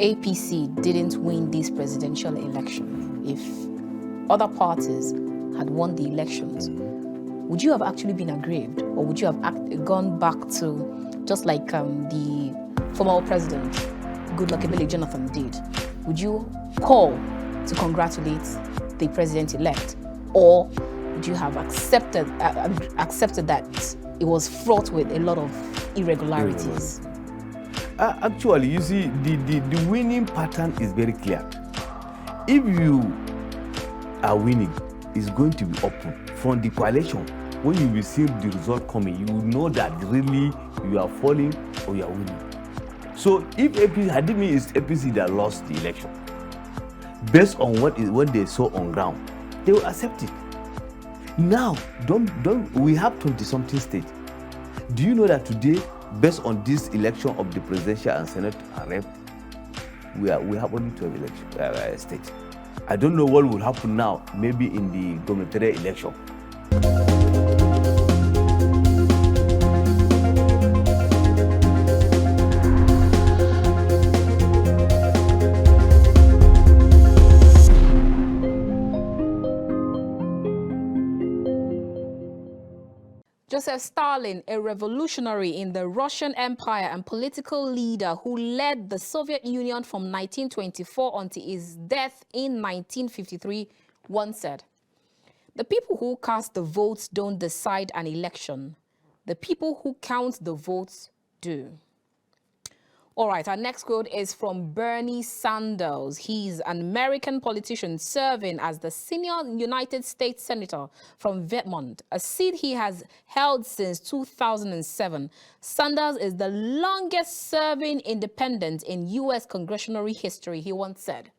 APC didn't win this presidential election, if other parties had won the elections, would you have actually been aggrieved, or would you have gone back to just like the former president, Goodluck Ebele Jonathan did? Would you call to congratulate the president-elect, or would you have accepted that it was fraught with a lot of irregularities? Actually, you see, the winning pattern is very clear. If you are winning, it's going to be open. From the coalition, when you will see the result coming, you will know that really you are falling or you are winning. So if APC, had it been it's APC that lost the election, based on what they saw on ground, they will accept it. Now, we have 20-something states. Do you know that today, based on this election of the presidential and senate and rep, we have only 12 states. I don't know what will happen now, maybe in the gubernatorial election. Joseph Stalin, a revolutionary in the Russian Empire and political leader who led the Soviet Union from 1924 until his death in 1953, once said, "The people who cast the votes don't decide an election. The people who count the votes do." All right, our next quote is from Bernie Sanders. He's an American politician serving as the senior United States Senator from Vermont, a seat he has held since 2007. Sanders is the longest-serving independent in U.S. congressional history. He once said,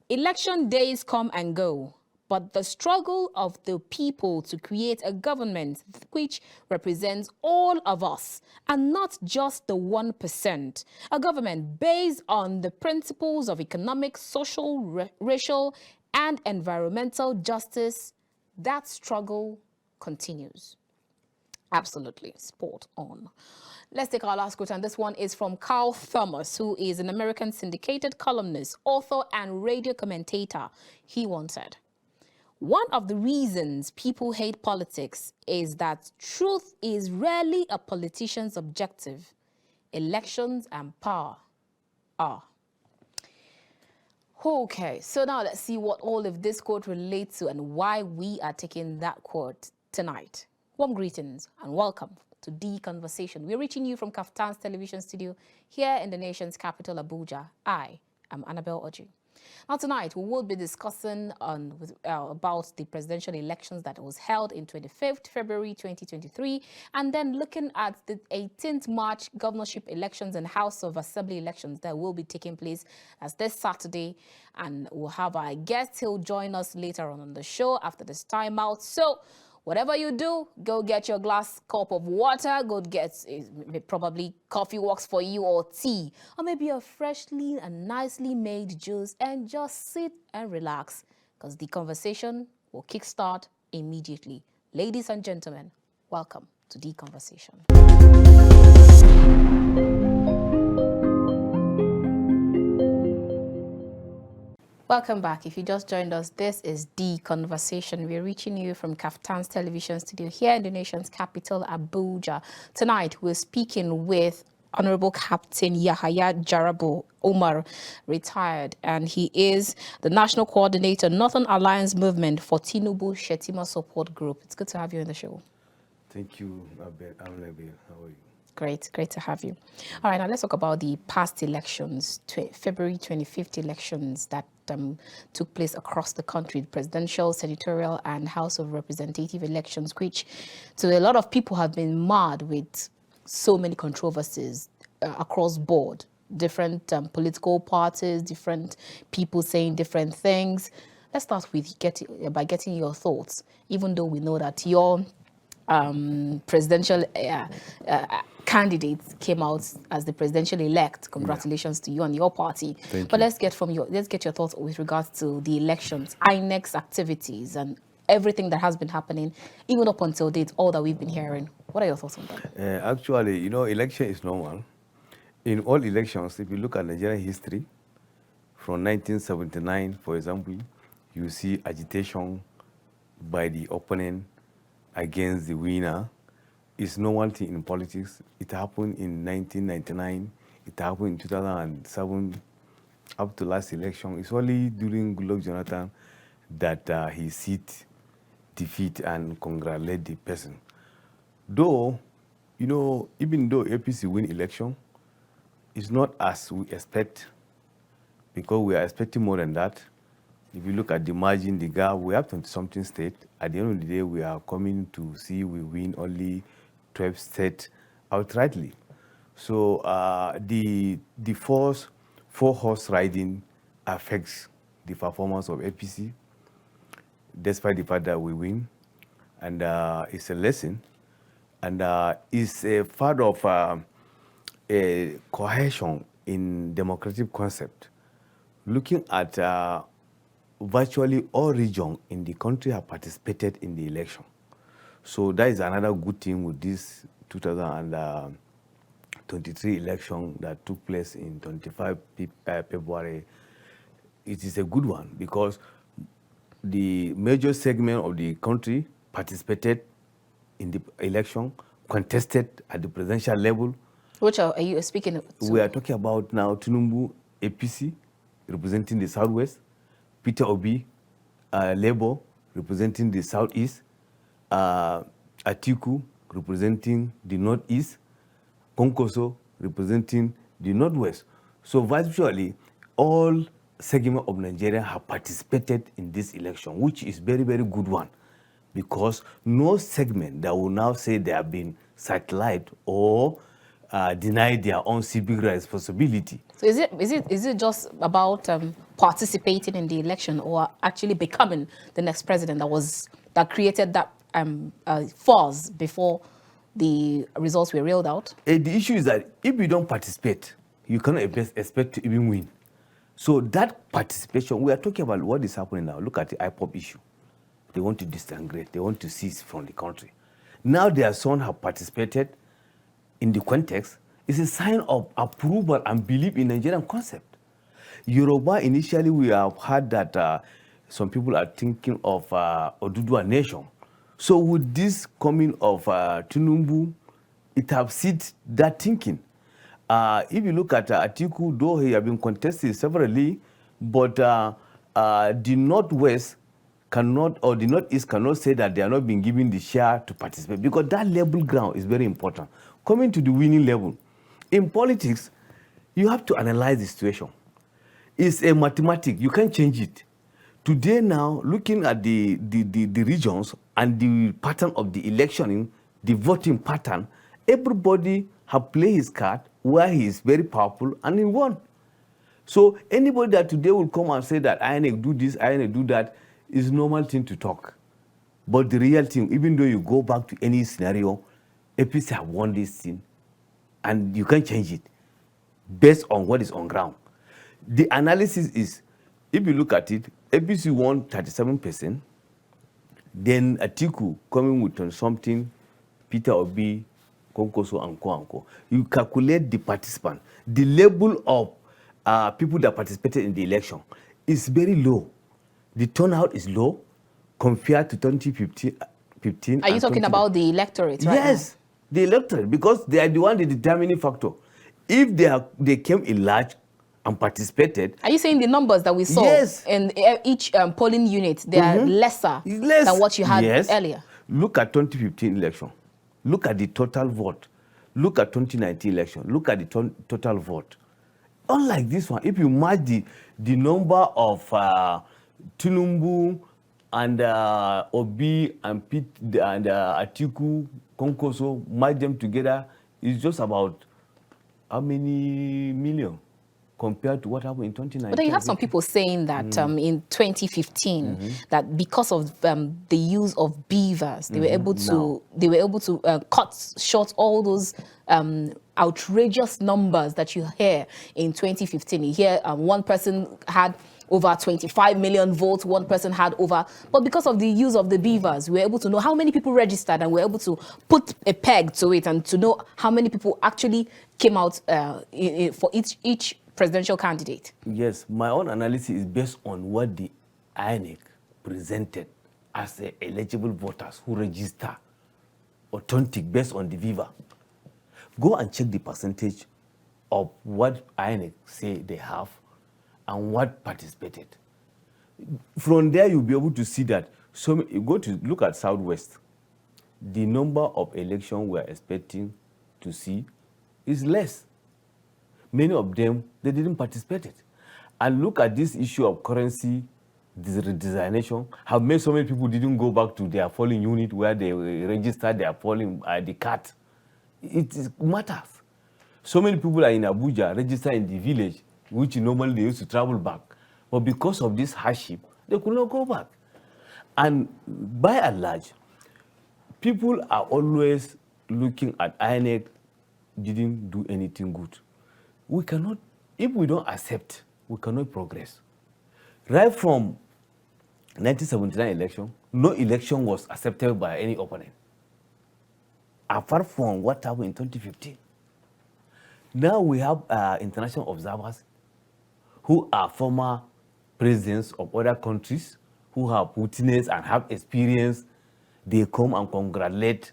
"Election days come and go, but the struggle of the people to create a government which represents all of us and not just the 1%, a government based on the principles of economic, social, racial, and environmental justice, that struggle continues." Absolutely, spot on. Let's take our last quote, and this one is from Carl Thomas, who is an American syndicated columnist, author, and radio commentator. He once said, "One of the reasons people hate politics is that truth is rarely a politician's objective. Elections and power are." Okay, so now let's see what all of this quote relates to and why we are taking that quote tonight. Warm greetings and welcome to The Conversation. We're reaching you from KAFTAN's television studio here in the nation's capital, Abuja. I am Annabel Orji. Now tonight, we will be discussing about the presidential elections that was held in 25th February 2023, and then looking at the 18th March governorship elections and House of Assembly elections that will be taking place as this Saturday. And we'll have our guest who'll join us later on the show after this timeout. So whatever you do, go get your cup of water, go get probably coffee works for you, or tea, or maybe a freshly and nicely made juice, and just sit and relax, because the conversation will kickstart immediately. Ladies and gentlemen, welcome to The Conversation. Welcome back. If you just joined us, this is The Conversation. We're reaching you from KAFTAN's television studio here in the nation's capital, Abuja. Tonight, we're speaking with Honorable Captain Yahaya Jarabu Umar, retired, and he is the National Coordinator, Northern Alliance Movement for Tinubu Shetima Support Group. It's good to have you on the show. Thank you, Annabel. How are you? Great to have you. All right, now let's talk about the past elections, February 25th elections that took place across the country, presidential, senatorial, and House of Representative elections, which to a lot of people have been marred with so many controversies across board, different political parties, different people saying different things. Let's start with getting your thoughts, even though we know that your presidential candidate came out as the presidential elect. Congratulations to you and your party. Thank but you. Let's get your thoughts with regards to the elections, INEC's activities, and everything that has been happening, even up until date, all that we've been hearing. What are your thoughts on that? Actually, election is normal. in all elections, if you look at Nigerian history, from 1979, for example, you see agitation by the opponent against the winner. It's normal thing in politics. It happened in 1999. It happened in 2007, up to last election. It's only during Goodluck Jonathan that he seat defeat and congratulate the person. Though, you know, even though APC win election, it's not as we expect, because we are expecting more than that. If you look at the margin, the gap, we have 20-something states. At the end of the day, we are coming to see we win only 12 states outrightly. So the force for horse riding affects the performance of APC, despite the fact that we win. And it's a lesson. And it's a part of a cohesion in democratic concept. Looking at virtually all regions in the country have participated in the election. So that is another good thing with this 2023 election that took place in 25 February. It is a good one because the major segment of the country participated in the election, contested at the presidential level. Which are you speaking to? We are talking about now Tinubu, APC, representing the Southwest, Peter Obi, Labour, representing the Southeast, Atiku, representing the Northeast, Konkoso, representing the Northwest. So virtually all segments of Nigeria have participated in this election, which is very, very good one, because no segment that will now say they have been sidelined or deny their own civic responsibility. So is it just about participating in the election, or actually becoming the next president that created that force before the results were reeled out? The issue is that if you don't participate, you cannot expect to even win. So that participation, we are talking about what is happening now. Look at the IPOP issue. They want to disintegrate. They want to cease from the country. Now their son have participated in the context. It's a sign of approval and belief in Nigerian concept. Yoruba, initially we have heard that some people are thinking of Oduduwa nation. So with this coming of Tinubu, it has seeded that thinking. If you look at Atiku, though he has been contested severally, but the Northwest cannot, or the Northeast cannot say that they are not being given the share to participate, because that level ground is very important. Coming to the winning level, in politics, you have to analyze the situation. It's a mathematics, you can't change it. Today now, looking at the regions and the pattern of the election, the voting pattern, everybody have played his card where he is very powerful and he won. So anybody that today will come and say that INEC do this, INEC do that, is normal thing to talk. But the real thing, even though you go back to any scenario, APC have won this thing, and you can't change it based on what is on ground. The analysis is, if you look at it, APC won 37%, then Atiku coming with something, Peter Obi, Konkoso, and Kwanko. You calculate the participant. The level of people that participated in the election is very low. The turnout is low compared to 2015. Are you talking about the electorate, right? Yes, the electorate, because they are the one, the determining factor. If they came in large and participated. Are you saying the numbers that we saw in each polling unit, they are lesser than what you had earlier? Look at 2015 election. Look at the total vote. Look at 2019 election. Look at the total vote. Unlike this one, if you match the number of Tinubu and Obi and Pete and Atiku, Konkoso, match them together, it's just about how many million compared to what happened in 2019? But then you have some people saying that in 2015, that because of the use of beavers, they were able to cut short all those outrageous numbers that you hear in 2015. You hear one person had over 25 million votes. One person had over, but because of the use of the beavers, we were able to know how many people registered, and we were able to put a peg to it and to know how many people actually came out for each presidential candidate. Yes, my own analysis is based on what the INEC presented as eligible voters who register authentic based on the Viva. Go and check the percentage of what INEC say they have and what participated. From there, you'll be able to see that. So you go to look at Southwest. The number of elections we are expecting to see is less. Many of them, they didn't participate. And look at this issue of currency redesignation, how made so many people didn't go back to their polling unit where they registered their polling the card. It matters. So many people are in Abuja, registered in the village, which normally they used to travel back. But because of this hardship, they could not go back. And by and large, people are always looking at INEC didn't do anything good. We cannot, if we don't accept, we cannot progress. Right from 1979 election, no election was accepted by any opponent, apart from what happened in 2015. Now we have international observers who are former presidents of other countries who have witnessed and have experience. They come and congratulate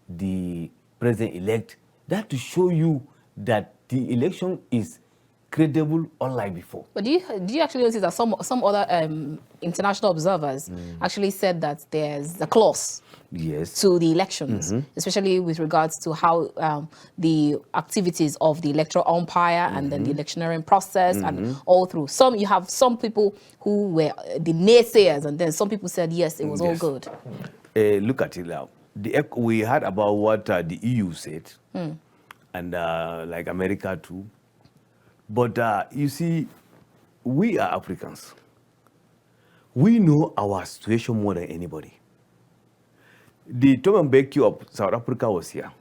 the president-elect. That to show you that the election is credible, unlike before. But do you actually notice that some other international observers actually said that there's a clause to the elections, especially with regards to how the activities of the electoral umpire and then the electioneering process and all through. You have some people who were the naysayers, and then some people said yes, it was all good. Look at it now. We heard about what the EU said, and like America too. But you see, we are Africans. We know our situation more than anybody. The Thabo Mbeki of South Africa was here,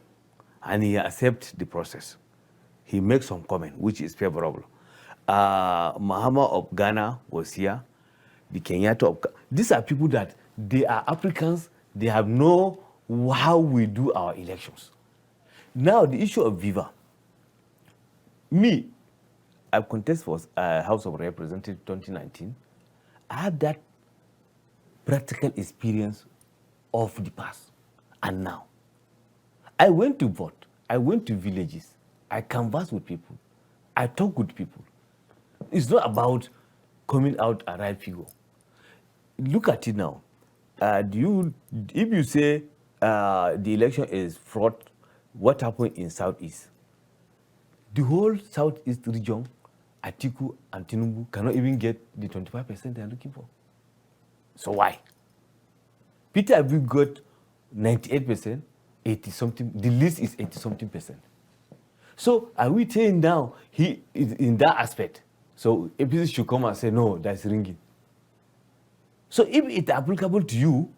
and he accepted the process. He makes some comment, which is favorable. Mahama of Ghana was here. The Kenyatta of... These are people that they are Africans. They have know how we do our elections. Now, the issue of Viva. I contested for House of Representatives 2019. I had that practical experience of the past and now. I went to vote. I went to villages. I canvassed with people. I talk with people. It's not about coming out a right figure. Look at it now. If you say the election is fraud, what happened in Southeast? The whole Southeast region, Atiku and Tinubu cannot even get the 25% they're looking for. So why? Peter Obi got 98%, 80-something. The list is 80-something%. So are we saying now he is in that aspect? So APC should come and say, no, that's ringing. So if it's applicable to you,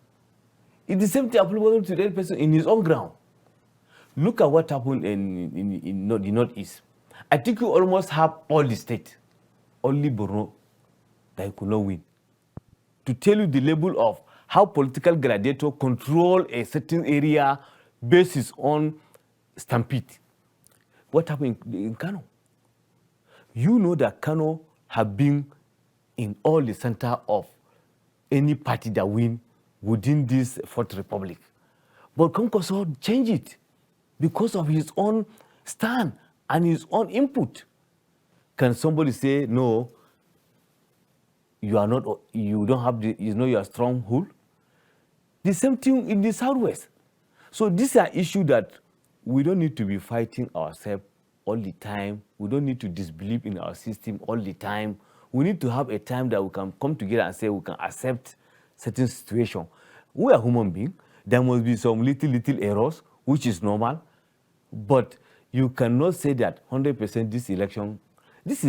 it's the same thing applicable to that person in his own ground. Look at what happened in the Northeast. I think you almost have all the state, only Borno that you could not win. To tell you the level of how political gladiator control a certain area basis on stampede. What happened in Kano? You know that Kano have been in all the center of any party that win within this Fourth Republic. But Konkoso changed it because of his own stand and his own input. Can somebody say, no, you are not, you don't have the, you know, your stronghold? The same thing in the Southwest. So these are issues that we don't need to be fighting ourselves all the time. We don't need to disbelieve in our system all the time. We need to have a time that we can come together and say we can accept certain situation. We are human beings. There must be some little errors, which is normal. But you cannot say that 100% this election is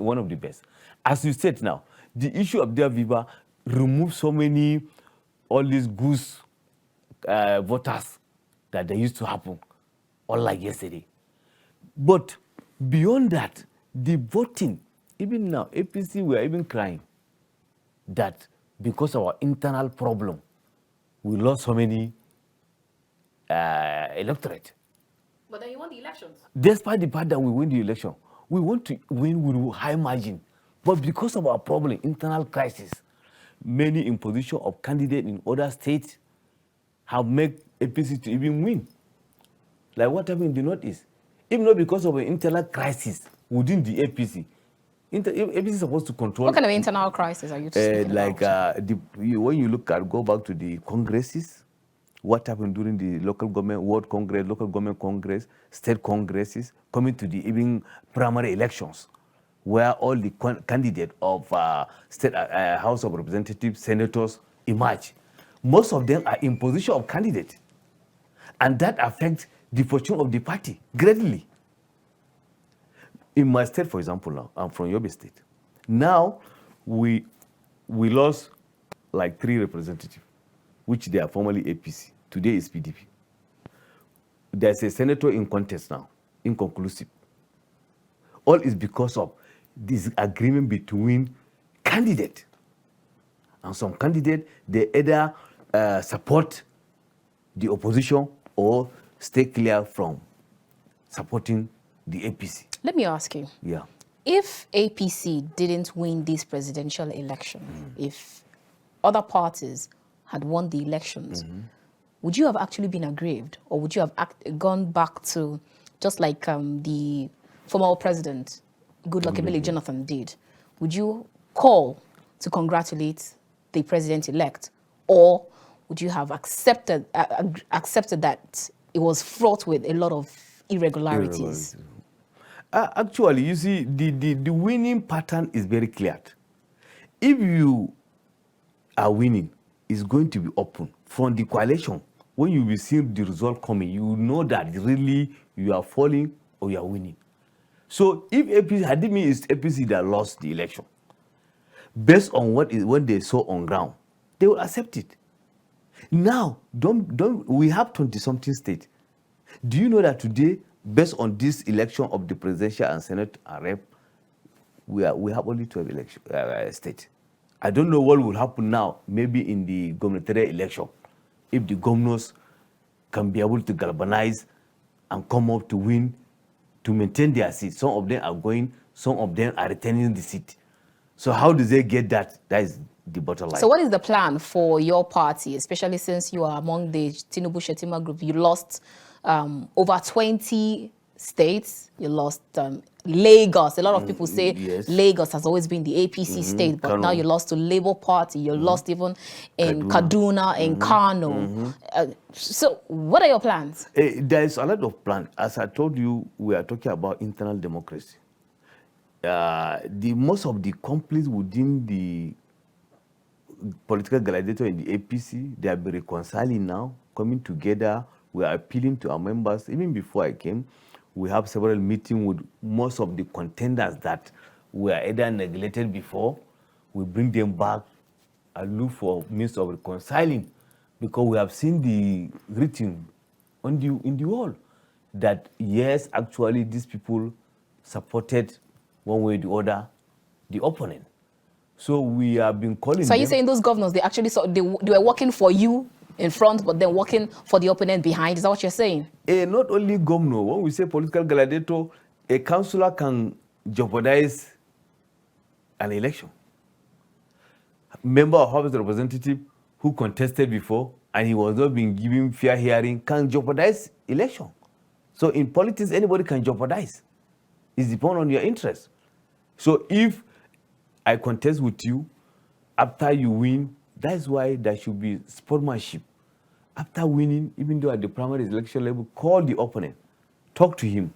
one of the best. As you said now, the issue of their Viva removed so many, all these goose voters that they used to happen, unlike yesterday. But beyond that, the voting, even now, APC were even crying. that because of our internal problem, we lost so many electorate. But then you won the elections. Despite the fact that we win the election, we want to win with high margin. But because of our problem, internal crisis, many imposition of candidates in other states have made APC to even win. Like what happened in the Northeast. Even not because of an internal crisis within the APC. APC is supposed to control. What kind of internal crisis are you speaking about? When you go back to the congresses, what happened during the local government, world congress, local government congress, state congresses, coming to the even primary elections, where all the candidates of state House of Representatives, senators emerge. Most of them are in position of candidate, and that affects the fortune of the party greatly. In my state, for example, now I'm from Yobe State. Now we lost like 3 representatives, which they are formerly APC. Today is PDP. There's a senator in contest now, inconclusive. All is because of this agreement between candidate. And some candidate, they either support the opposition or stay clear from supporting the APC. Let me ask you. Yeah. If APC didn't win this presidential election, if other parties had won the elections, would you have actually been aggrieved, or would you have gone back to just like the former president, Goodluck Ebele Jonathan did? Would you call to congratulate the president-elect, or would you have accepted that it was fraught with a lot of irregularities? Actually, you see, the winning pattern is very clear. If you are winning, it's going to be open. From the coalition, when you will see the result coming, you will know that really you are falling or you are winning. So if APC, had it mean it's APC that lost the election, based on what they saw on ground, they will accept it. Now, we have 20-something states. Do you know that today, based on this election of the presidential and senate and rep, we have only 12 states. I don't know what will happen now, maybe in the gubernatorial election, if the governors can be able to galvanize and come up to win, to maintain their seat. Some of them are going, some of them are retaining the seat. So how do they get that? That is the bottom line. So what is the plan for your party, especially since you are among the Tinubu Shetima group? You lost over 20 states. You lost Lagos. A lot of people say yes. Lagos has always been the APC state, but now you lost to Labour Party. You lost even in Kaduna, in Kano. So what are your plans? There is a lot of plans. As I told you, we are talking about internal democracy. Most of the companies within the political gladiator in the APC, they have been reconciling now, coming together. We are appealing to our members. Even before I came, we have several meetings with most of the contenders that were either neglected before. We bring them back and look for means of reconciling, because we have seen the written in the wall that yes, actually these people supported one way or the other the opponent. So we have been calling. So are you saying those governors, they actually they were working for you in front, but then working for the opponent behind? Is that what you're saying? Not only governor. When we say political gladiator, a councillor can jeopardize an election. Member of House of Representative who contested before and he was not being given fair hearing can jeopardize election. So in politics, anybody can jeopardize. It depends on your interest. So if I contest with you, after you win, that's why there should be sportsmanship. After winning, even though at the primary election level, call the opponent, talk to him,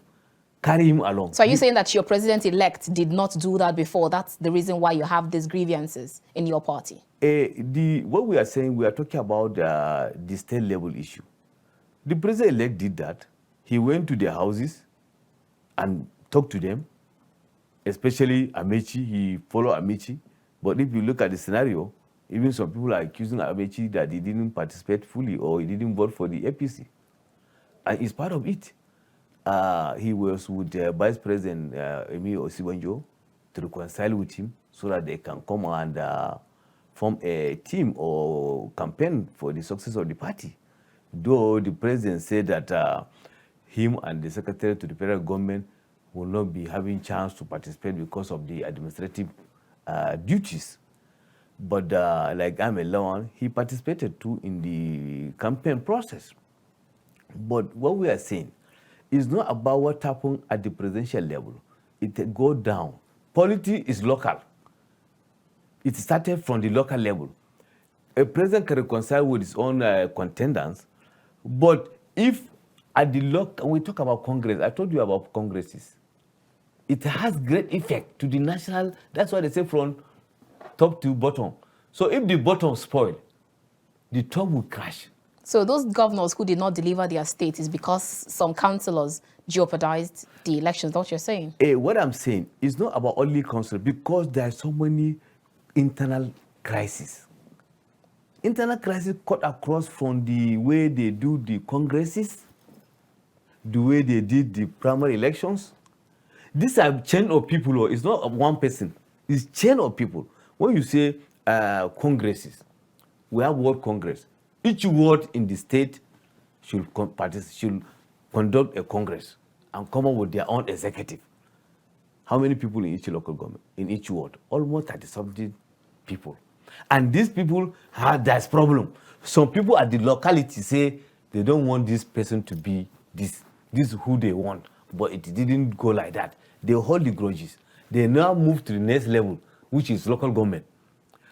carry him along. So are you saying that your president-elect did not do that before? That's the reason why you have these grievances in your party? What we are saying, we are talking about the state level issue. The president-elect did that. He went to their houses and talked to them, especially Amechi. He followed Amechi. But if you look at the scenario, even some people are accusing Amechi that he didn't participate fully or he didn't vote for the APC. And it's part of it. He was with Vice President Emi Osibanjo to reconcile with him so that they can come and form a team or campaign for the success of the party. Though the president said that him and the secretary to the federal government will not be having chance to participate because of the administrative duties. But like Annabel, he participated too in the campaign process. But what we are saying is not about what happened at the presidential level. It goes down. Politics is local. It started from the local level. A president can reconcile with his own contenders, but if at the local, when we talk about Congress, I told you about Congresses. It has great effect to the national. That's why they say from top to bottom. So if the bottom spoil, the top will crash. So those governors who did not deliver their state is because some councillors jeopardized the elections. That's what you're saying? What I'm saying is not about only council, because there are so many internal crises. Internal crisis cut across from the way they do the congresses, the way they did the primary elections. These are chain of people, or it's not one person. It's chain of people. When you say congresses, we have World Congress. Each ward in the state should conduct a congress and come up with their own executive. How many people in each local government, in each ward? Almost 30-something people. And these people have that problem. Some people at the locality say they don't want this person to be this. This is who they want. But it didn't go like that. They hold the grudges. They now move to the next level, which is local government.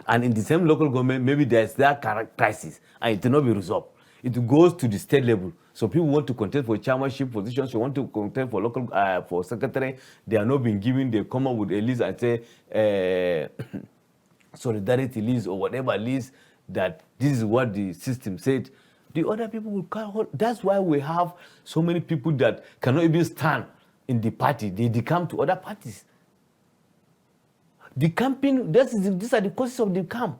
And in the same local government, maybe there's that crisis, and it will not be resolved. It goes to the state level. So people want to contest for chairmanship positions, they want to contest for local, for secretary. They are not being given. They come up with a list and say, solidarity list or whatever list, that this is what the system said. The other people will call. That's why we have so many people that cannot even stand in the party. They decamp to other parties. The camping, these are the causes of the camp.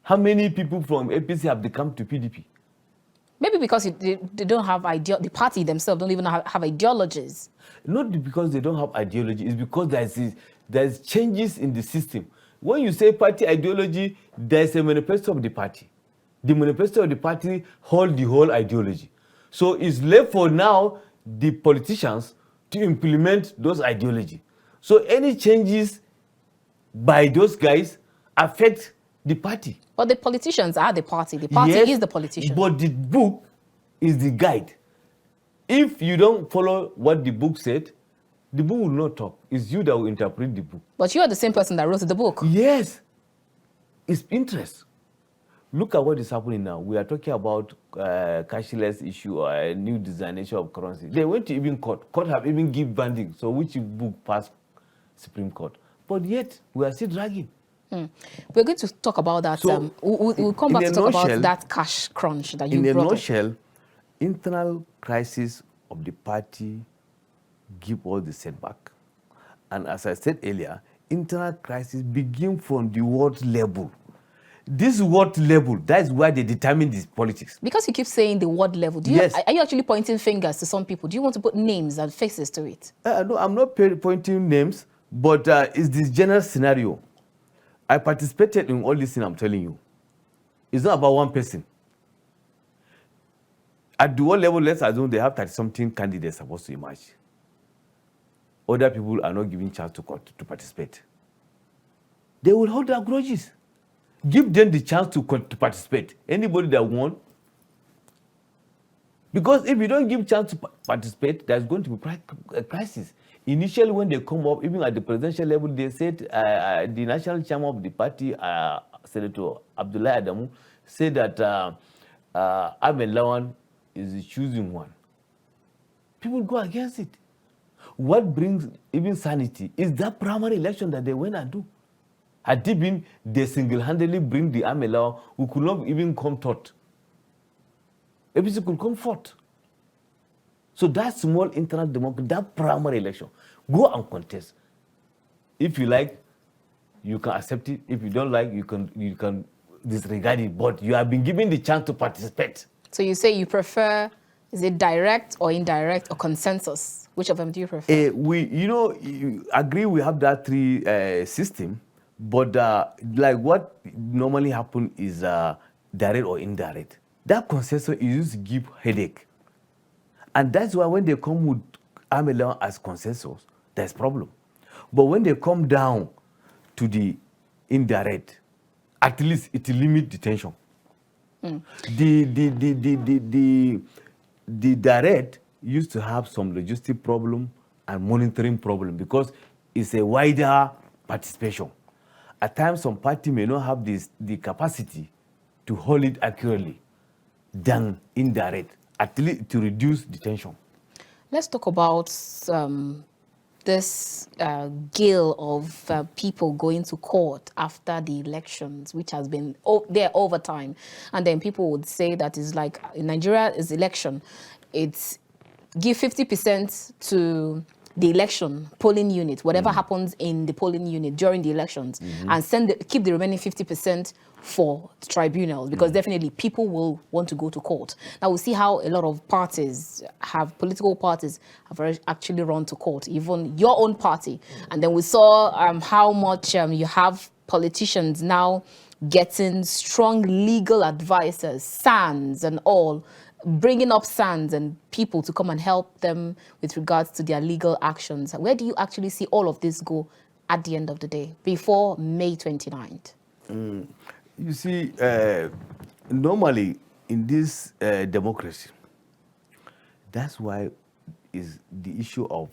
How many people from APC have decamped to PDP? Maybe because they don't have the party themselves don't even have ideologies. Not because they don't have ideology, it's because there's changes in the system. When you say party ideology, there's a manifesto of the party. The manifesto of the party holds the whole ideology. So it's left for now the politicians to implement those ideology. So any changes by those guys affect the party. But the politicians are the party. The party is the politician. But the book is the guide. If you don't follow what the book said, the book will not talk. It's you that will interpret the book. But you are the same person that wrote the book. Yes. It's interest. Look at what is happening now. We are talking about cashless issue or a new designation of currency. They went to even court. Court have even given banding. So which book passed Supreme Court? But yet, we are still dragging. We're going to talk about that. So, we'll come back to talk about that cash crunch that you brought up. In a nutshell, internal crisis of the party give all the setback. And as I said earlier, internal crisis begin from the ward level. This ward level, that is where they determine this politics. Because you keep saying the ward level, yes. Are you actually pointing fingers to some people? Do you want to put names and faces to it? No, I'm not pointing names, but it's this general scenario. I participated in all this thing I'm telling you. It's not about one person. At the ward level, let's assume they have 30-something candidates supposed to emerge. Other people are not given chance to participate. They will hold their grudges. Give them the chance to participate. Anybody that wants. Because if you don't give chance to participate, there's going to be a crisis. Initially, when they come up, even at the presidential level, they said the national chairman of the party, Senator Abdullahi Adamu, said that Ahmed Lawan is the choosing one. People go against it. What brings even sanity is that primary election that they went and do. Had they been, they single-handedly bring the Ahmed Lawan, who could not even come third. APC could come fourth. So that small internal democracy, that primary election, go and contest. If you like, you can accept it. If you don't like, you can disregard it. But you have been given the chance to participate. So you say you prefer, is it direct or indirect or consensus? Which of them do you prefer? You agree we have that three system, But like what normally happen is direct or indirect. That consensus used to give headache. And that's why when they come with army law as consensus, there's problem. But when they come down to the indirect, at least it limit detention. The direct used to have some logistic problem and monitoring problem because it's a wider participation. At times, some party may not have the capacity to hold it accurately than indirect, at least to reduce detention. Let's talk about this gale of people going to court after the elections, which has been there over time. And then people would say that is like in Nigeria's election, it's give 50% to the election polling unit, whatever happens in the polling unit during the elections, and keep the remaining 50% for tribunals, because definitely people will want to go to court. Now we'll see how a lot of political parties have actually run to court, even your own party. And then we saw how much you have politicians now getting strong legal advisors, SANs and all, bringing up SANs and people to come and help them with regards to their legal actions. Where do you actually see all of this go at the end of the day, before May 29th? You see, normally in this democracy, that's why is the issue of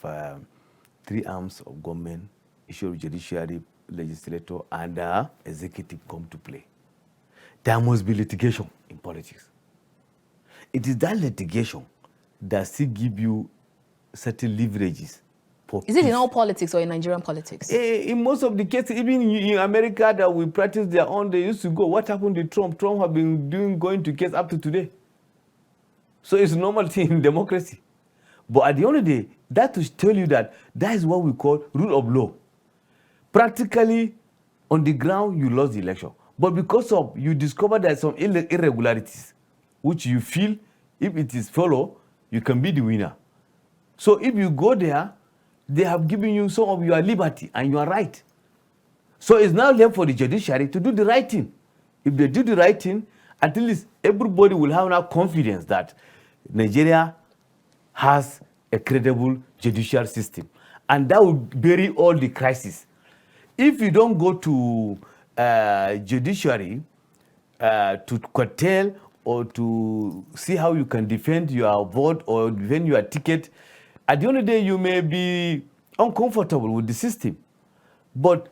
three arms of government, issue of judiciary, legislature, and executive come to play. There must be litigation in politics. It is that litigation that still give you certain leverages. Is it in all politics or in Nigerian politics? In most of the cases, even in America that we practice their own, they used to go. What happened to Trump? Trump have been going to case up to today. So it's a normal thing in democracy. But at the end of the day, that to tell you that is what we call rule of law. Practically, on the ground, you lost the election. But because of, you discover there's some irregularities, which you feel, if it is follow, you can be the winner. So if you go there, they have given you some of your liberty and your right. So it's now left for the judiciary to do the right thing. If they do the right thing, at least everybody will have now confidence that Nigeria has a credible judicial system. And that will bury all the crises. If you don't go to judiciary to curtail or to see how you can defend your vote or defend your ticket, at the end of the day, you may be uncomfortable with the system. But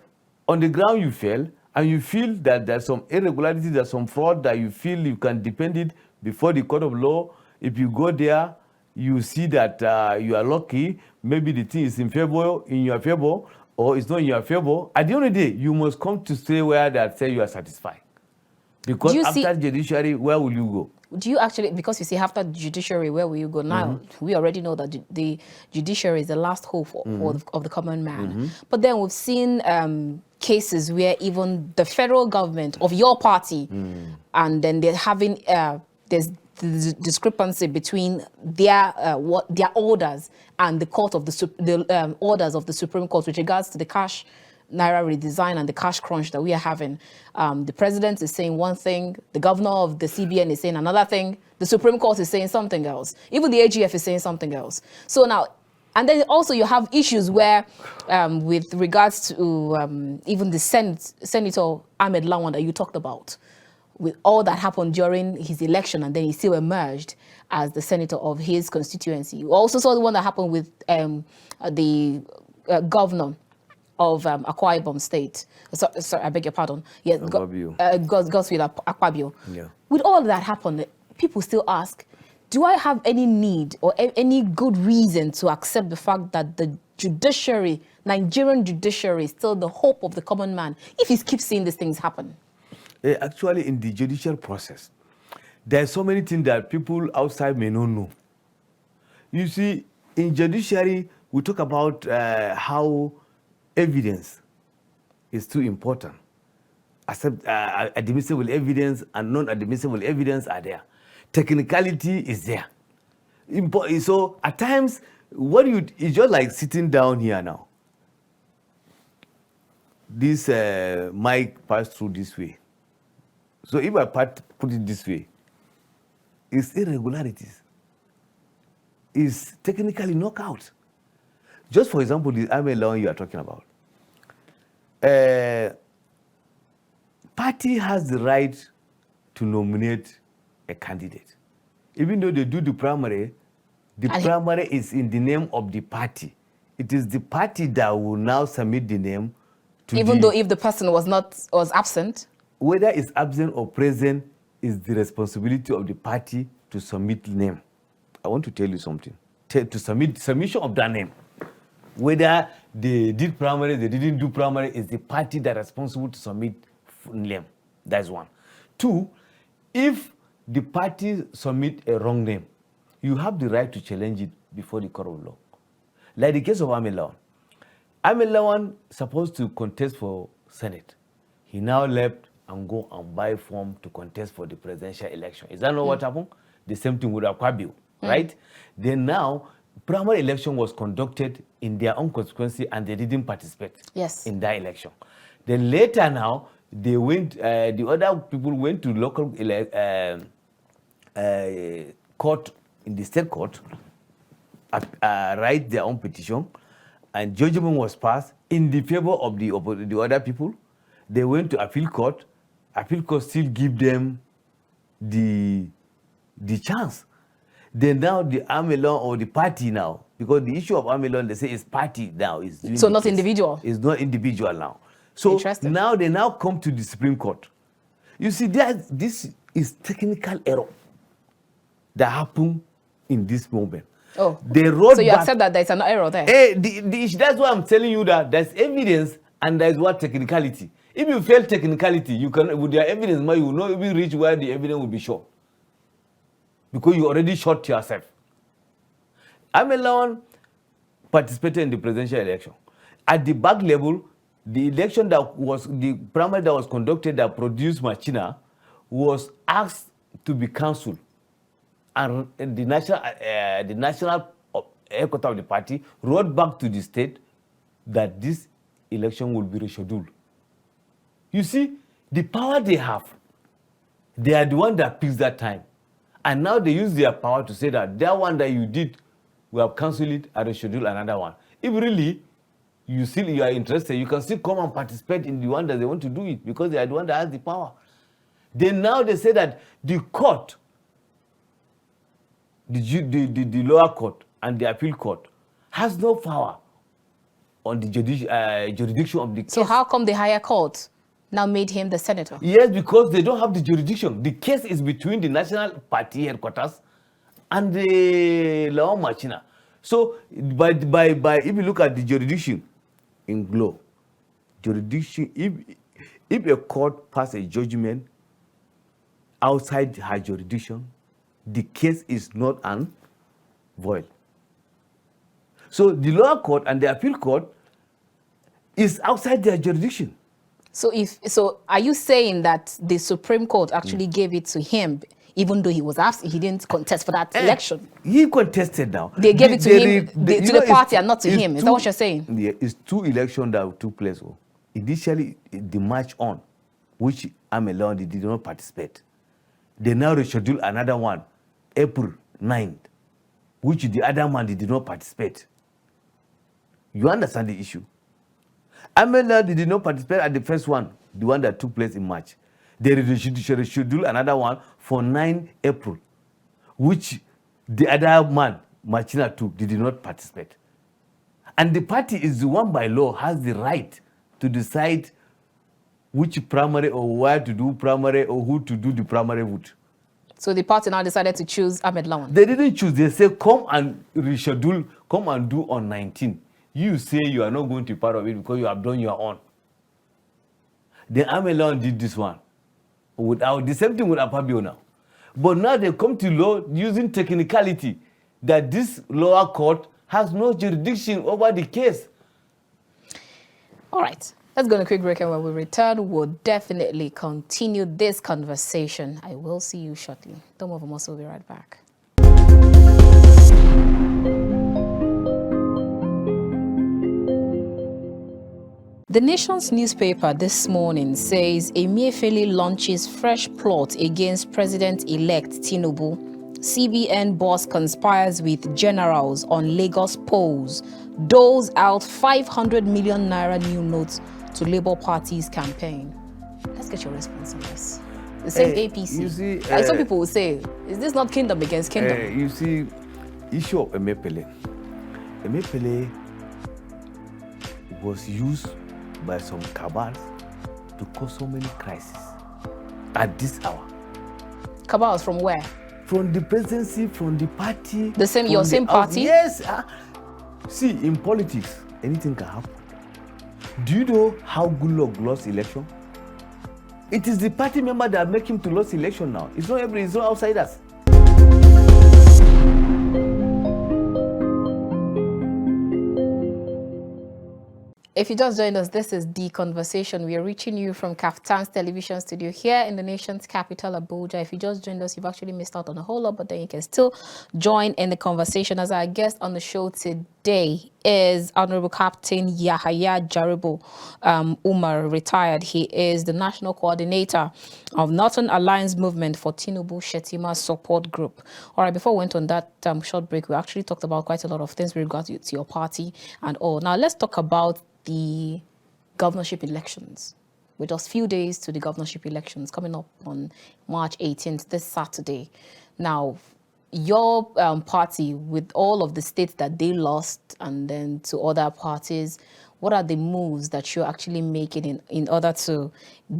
on the ground, you fail, and you feel that there's some irregularity, there's some fraud that you feel you can defend it before the court of law. If you go there, you see that you are lucky, maybe the thing is in your favor, or it's not in your favor. At the end of the day, you must come to stay where they say you are satisfied. Because after judiciary, where will you go? Do you actually, because you see, after judiciary, where will you go? Now, we already know that the judiciary is the last hope of the common man. But then we've seen cases where even the federal government of your party, and then they're having, there's the discrepancy between their orders and the court of the orders of the Supreme Court with regards to the cash Naira redesign and the cash crunch that we are having. The president is saying one thing, the governor of the CBN is saying another thing, the Supreme Court is saying something else, even the AGF is saying something else. So now, and then also you have issues where, with regards to even the Senator Ahmed Lawan that you talked about, with all that happened during his election, and then he still emerged as the senator of his constituency. You also saw the one that happened with the governor of Akwa Ibom State. Sorry, I beg your pardon. Yes, Godswill Akpabio. Yeah. With all that happened, people still ask, do I have any need or any good reason to accept the fact that the judiciary, Nigerian judiciary, is still the hope of the common man if he keeps seeing these things happen? Actually, in the judicial process, there are so many things that people outside may not know. You see, in judiciary, we talk about how evidence is too important. Admissible evidence and non-admissible evidence are there. Technicality is there. So at times, it's just like sitting down here now. this mic passed through this way. So if I put it this way, it's irregularities. It's technically knockout. Just for example, the army law you are talking about. Party has the right to nominate a candidate. Even though they do the primary is in the name of the party. It is the party that will now submit the name to even though if the person was absent? Whether it's absent or present is the responsibility of the party to submit the name. I want to tell you something. To submission of that name. Whether they did primary, they didn't do primary, is the party that is responsible to submit name. That's one. Two, if the party submit a wrong name, you have the right to challenge it before the court of law. Like the case of Amelawan. Amelawan supposed to contest for Senate. He now left and go and buy form to contest for the presidential election. Is that not what happened? The same thing with Akpabio, right? Then now, primary election was conducted in their own constituency and they didn't participate in that election. Then later now, they went, the other people went to local court, in the state court, write their own petition, and judgment was passed in the favor of the other people. They went to appeal court. Appeal court still give them the chance. Then now the Amelon or the party now, because the issue of Amelon, they say is party now. So not individual? It's not individual now. So now they now come to the Supreme Court. You see, this is technical error that happened in this moment. Oh, they wrote so you accept that there's an error there? That's why I'm telling you that there's evidence and there's what technicality. If you fail technicality, you can, with your evidence, you will not even reach where the evidence will be shown. Because you already shot yourself. Amelawan participated in the presidential election. At the back level, the election the primary that was conducted that produced Machina was asked to be cancelled. And the national headquarters of the party wrote back to the state that this election will be rescheduled. You see, the power they have, they are the one that picks that time. And now they use their power to say that one that you did, we have cancelled it and rescheduled another one. If really you are interested, you can still come and participate in the one that they want to do it because they are the one that has the power. Then now they say that the court, the lower court and the appeal court has no power on the jurisdiction of the case. So how come the higher court now made him the senator? Yes, because they don't have the jurisdiction. The case is between the national party headquarters and the law machina. So if you look at the jurisdiction in law, jurisdiction, if a court passes a judgment outside her jurisdiction, the case is not void. So the lower court and the appeal court is outside their jurisdiction. So are you saying that the Supreme Court actually gave it to him, even though he was absent, he didn't contest for that election? He contested now. They gave it to him, to the party and not to him. Is that what you're saying? Yeah, it's two elections that took place. Initially, the March on, which Amelon did not participate. They now reschedule another one, April 9th, which the other man did not participate. You understand the issue? Amela did not participate at the first one, the one that took place in March. They reschedule another one for 9 April, which the other man, Machina too, did not participate. And the party is the one by law has the right to decide which primary or where to do primary or who to do the primary with. So the party now decided to choose Ahmed Lawan? They didn't choose. They say, come and reschedule, come and do on 19. You say you are not going to be part of it because you have done your own. Then Ahmed Lawan did this one. The same thing with Akpabio now. But now they come to law using technicality that this lower court has no jurisdiction over the case. All right. Let's go on a quick break, and when we return, we'll definitely continue this conversation. I will see you shortly. Don't move, I'm also be right back. The Nation's newspaper this morning says Emefiele launches fresh plot against President-elect Tinubu. CBN boss conspires with generals on Lagos polls. Doles out 500 million naira new notes to Labour Party's campaign. Let's get your response on this. The same APC. You see, Like some people will say, is this not kingdom against kingdom? You see, issue of Emefiele. Emefiele was used by some cabals to cause so many crises at this hour. Cabals from where? From the presidency, from the party. The same, your same party? Yes. See, in politics, anything can happen. Do you know how Goodluck lost election? It is the party member that make him to lose election now. It's not everybody, it's not outsiders. If you just joined us, this is The Conversation. We are reaching you from KAFTAN's television studio here in the nation's capital, Abuja. If you just joined us, you've actually missed out on a whole lot, but then you can still join in the conversation. As our guest on the show today is Honorable Captain Yahaya Jarabu Umar, retired. He is the National Coordinator of Northern Alliance Movement for Tinubu Shetima Support Group. All right, before we went on that short break, we actually talked about quite a lot of things with regards to your party and all. Now, let's talk about the governorship elections. With just few days to the governorship elections coming up on March 18th, this Saturday. Now, your party, with all of the states that they lost and then to other parties, what are the moves that you're actually making in order to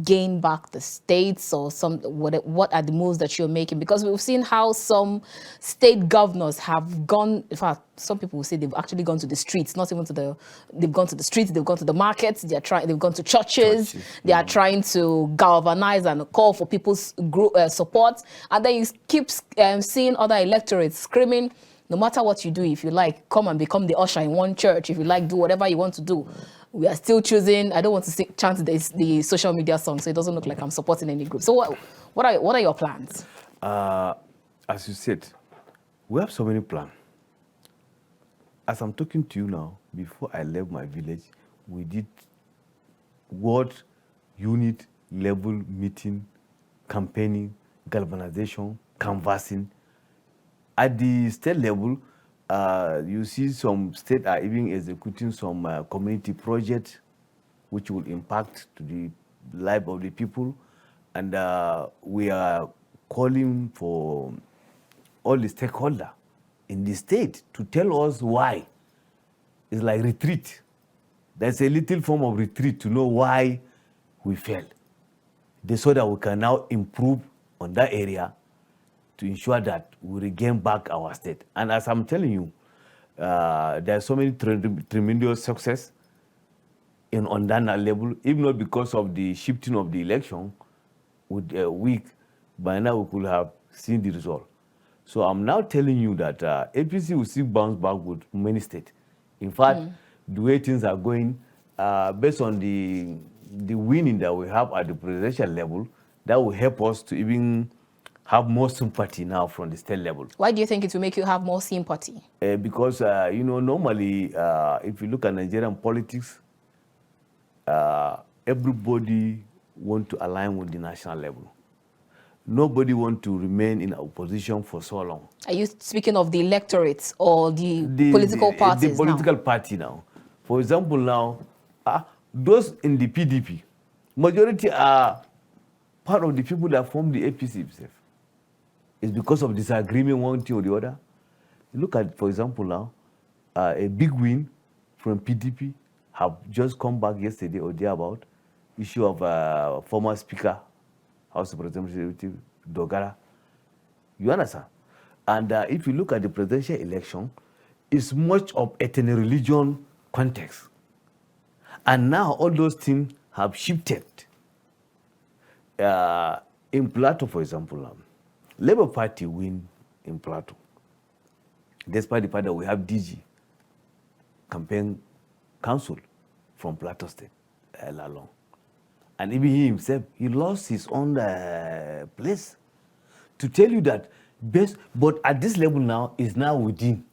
gain back the states, or what are the moves that you're making? Because we've seen how some state governors have gone, in fact, some people will say they've actually gone to the streets, not even they've gone to the streets, they've gone to the markets, they've gone to churches, they are trying to galvanize and call for people's support. And then you keep seeing other electorates screaming, no matter what you do, if you like, come and become the usher in one church. If you like, do whatever you want to do. We are still choosing. I don't want to chant the social media song, so it doesn't look like I'm supporting any group. So what are your plans? As you said, we have so many plans. As I'm talking to you now, before I left my village, we did ward unit level meeting, campaigning, galvanization, canvassing. At the state level, you see some states are even executing some community projects which will impact to the life of the people. And we are calling for all the stakeholders in the state to tell us why. It's like retreat. There's a little form of retreat to know why we failed. So that we can now improve on that area to ensure that we regain back our state. And as I'm telling you, there's so many tremendous success on that level, even not because of the shifting of the election with a week, by now we could have seen the result. So I'm now telling you that APC will still bounce back with many states. In fact, the way things are going, based on the winning that we have at the presidential level, that will help us to even have more sympathy now from the state level. Why do you think it will make you have more sympathy? Because, normally, if you look at Nigerian politics, everybody wants to align with the national level. Nobody wants to remain in opposition for so long. Are you speaking of the electorates or the political parties The political party now. For example, now, those in the PDP, majority are part of the people that form the APC itself. It's because of disagreement one thing or the other. Look at, for example, now, a big win from PDP have just come back yesterday or thereabout, issue of former Speaker, House of Representatives, Dogara. You understand? And if you look at the presidential election, it's much of ethnic religion context. And now all those things have shifted. In Plateau, for example, Labour Party win in Plateau, despite the fact that we have DG, campaign council from Plateau State, Lalong. And even he himself, he lost his own place. To tell you that, but at this level now, is now within,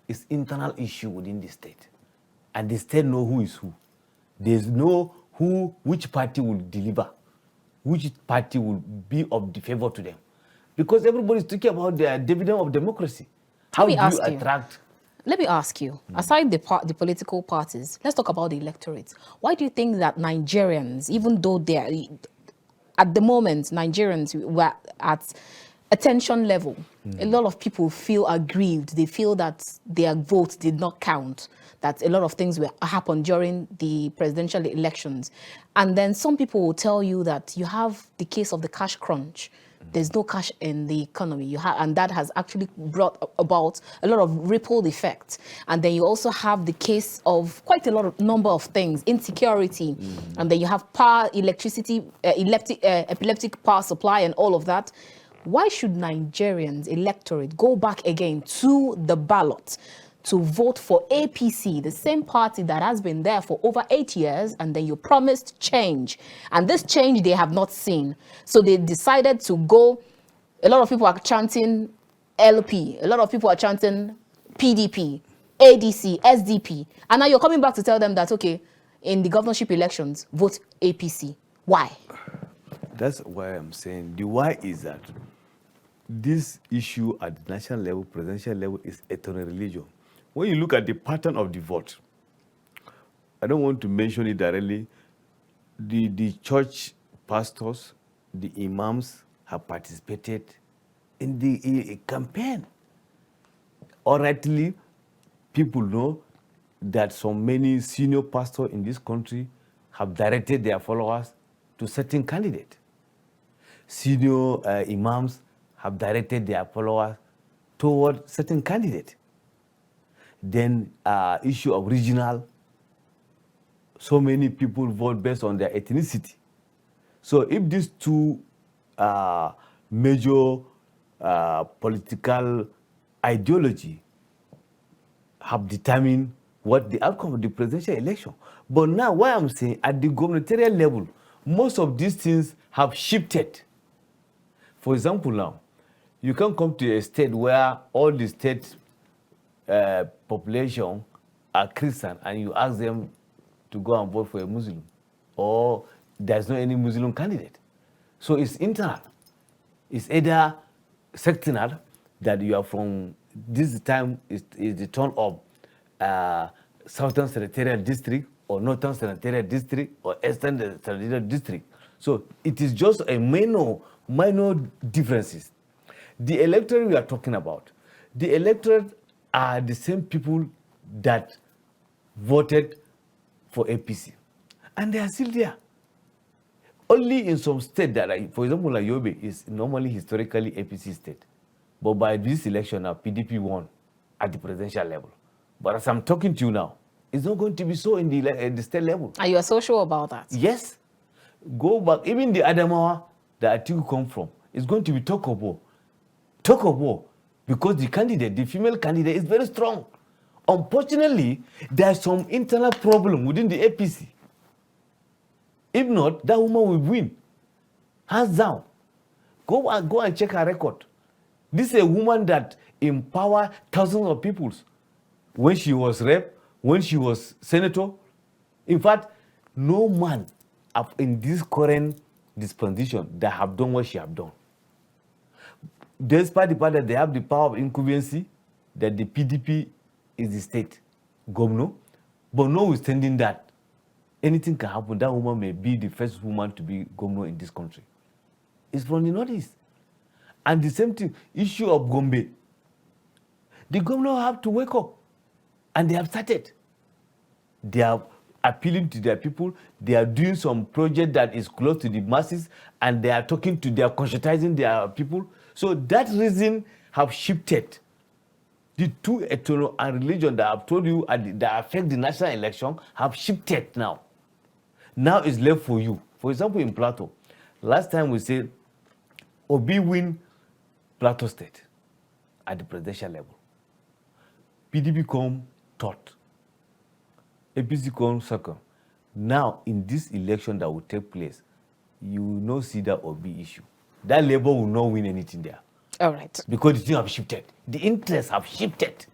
it's internal issue within the state. And the state know who is who. There's no which party will deliver, which party will be of the favor to them. Because everybody's talking about the dividend of democracy. How do you attract? Let me ask you, aside the political parties, let's talk about the electorate. Why do you think that Nigerians, even though they are, at the moment, Nigerians were at a tension level, a lot of people feel aggrieved. They feel that their vote did not count, that a lot of things happened during the presidential elections. And then some people will tell you that you have the case of the cash crunch. There's no cash in the economy. And that has actually brought about a lot of ripple effects. And then you also have the case of quite a lot of number of things, insecurity. And then you have power, electricity, epileptic power supply and all of that. Why should Nigerians electorate go back again to the ballot to vote for APC, the same party that has been there for over 8 years, and then you promised change? And this change they have not seen. So they decided to go. A lot of people are chanting LP. A lot of people are chanting PDP, ADC, SDP. And now you're coming back to tell them that, okay, in the governorship elections, vote APC. Why? That's why I'm saying the why is that this issue at the national level, presidential level, is eternal religion. When you look at the pattern of the vote, I don't want to mention it directly, the church pastors, the imams have participated in the campaign. Already, people know that so many senior pastors in this country have directed their followers to certain candidates. Senior imams have directed their followers toward certain candidate. Then issue of regional, so many people vote based on their ethnicity. So if these two major political ideology have determined what the outcome of the presidential election. But now what I'm saying, at the gubernatorial level, most of these things have shifted. For example, now, you can come to a state where all the state population are Christian and you ask them to go and vote for a Muslim, or there's no any Muslim candidate. So it's internal. It's either sectional, that you are from this time is the turn of Southern Senatorial District or Northern Senatorial District or Eastern Senatorial District. So it is just a minor differences. The electorate we are talking about, the electorate are the same people that voted for APC. And they are still there. Only in some states that, for example, like Yobe is normally historically APC state. But by this election now, PDP won at the presidential level. But as I'm talking to you now, it's not going to be so in the state level. Are you so sure about that? Yes. Go back. Even the Adamawa that Atiku come from, it's going to be talk of war. Talk of war. Because the candidate, the female candidate, is very strong. Unfortunately, there's some internal problem within the APC. If not, that woman will win. Hands down. Go and check her record. This is a woman that empowered thousands of people. When she was rep, when she was senator. In fact, no man in this current dispensation that have done what she have done. Despite the fact that they have the power of incumbency, that the PDP is the state governor, but notwithstanding that, anything can happen. That woman may be the first woman to be governor in this country. It's from the Northeast. And the same thing, issue of Gombe. The governor have to wake up. And they have started. They are appealing to their people. They are doing some project that is close to the masses. And they are they are conscientizing their people. So that reason have shifted. The two eternal and religion that I've told you that affect the national election have shifted now. Now it's left for you. For example, in Plateau, last time we said Obi win Plateau State at the presidential level. PDP come third. APC come second. Now, in this election that will take place, you will not see that Obi issue. That Labour will not win anything there. All right. Because the thing have shifted. The interests have shifted.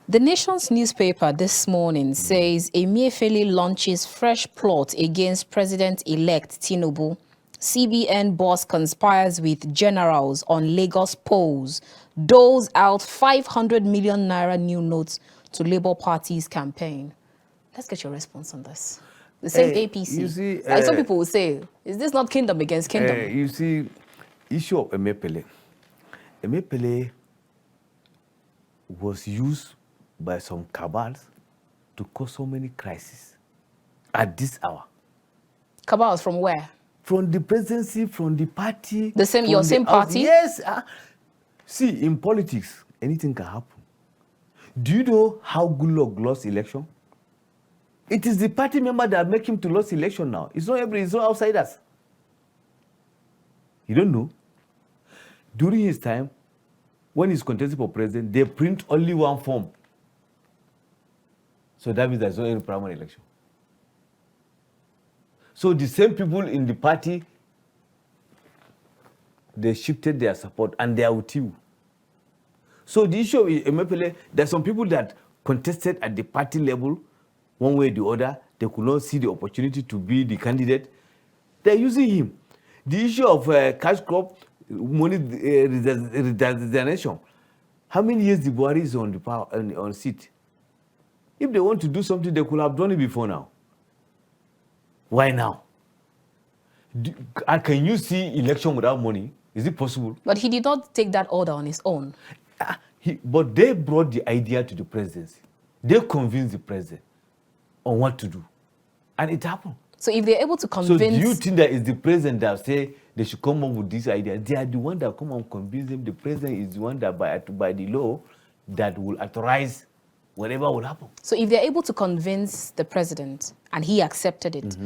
The Nation's newspaper this morning says Emefiele launches fresh plot against President-elect Tinubu. CBN boss conspires with generals on Lagos polls, doles out 500 million naira new notes to Labour Party's campaign. Let's get your response on this. The same APC. You see, like some people will say, is this not kingdom against kingdom? You see, issue of Emefiele. Emefiele was used by some cabals to cause so many crises at this hour. Cabals from where? From the presidency, from the party. The same, your same party? Yes. See, in politics, anything can happen. Do you know how Goodluck lost election? It is the party member that make him to lose election now. It's not everybody, it's not outsiders. You don't know? During his time, when he's contesting for president, they print only one form. So that means there's no any primary election. So the same people in the party, they shifted their support and they are with you. So the issue of Emefiele, there's some people that contested at the party level, one way or the other, they could not see the opportunity to be the candidate. They're using him. The issue of cash crop, money resignation. How many years the Buhari is on the power on seat? If they want to do something, they could have done it before now. Why now? And can you see election without money? Is it possible? But he did not take that order on his own. But they brought the idea to the presidency. They convinced the president on what to do. And it happened. So if they're able to convince... So do you think that it's the president that say they should come up with this idea? They are the one that come and convince them. The president is the one that by the law that will authorize whatever will happen. So if they're able to convince the president and he accepted it,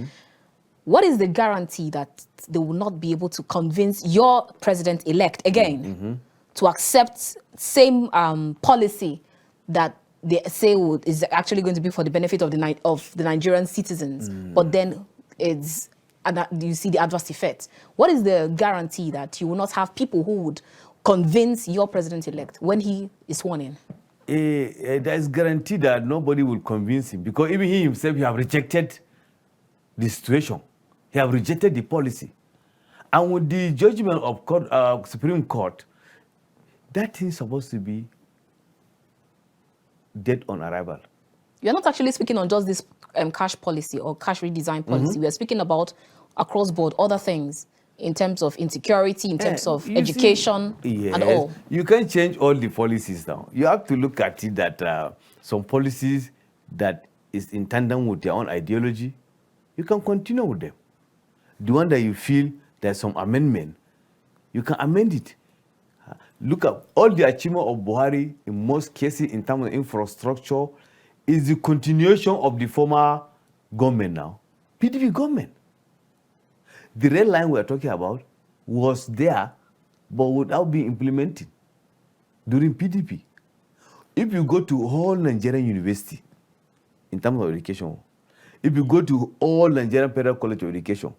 what is the guarantee that they will not be able to convince your president-elect again to accept same policy that they say is actually going to be for the benefit of the Nigerian citizens, but then it's you see the adverse effect? What is the guarantee that you will not have people who would convince your president-elect when he is sworn in? There is guarantee that nobody will convince him, because even he himself, he have rejected the situation. He have rejected the policy. And with the judgment of Supreme Court, that thing is supposed to be dead on arrival. You're not actually speaking on just this cash policy or cash redesign policy. We are speaking about across board other things in terms of insecurity, in terms of education, and all. You can't change all the policies now. You have to look at it that some policies that is in tandem with your own ideology, you can continue with them. The one that you feel there's some amendment, you can amend it. Look at all the achievement of Buhari in most cases in terms of infrastructure is the continuation of the former government now, PDP government. The red line we are talking about was there, but without being implemented during PDP. If you go to all Nigerian university in terms of education, if you go to all Nigerian Federal College of Education,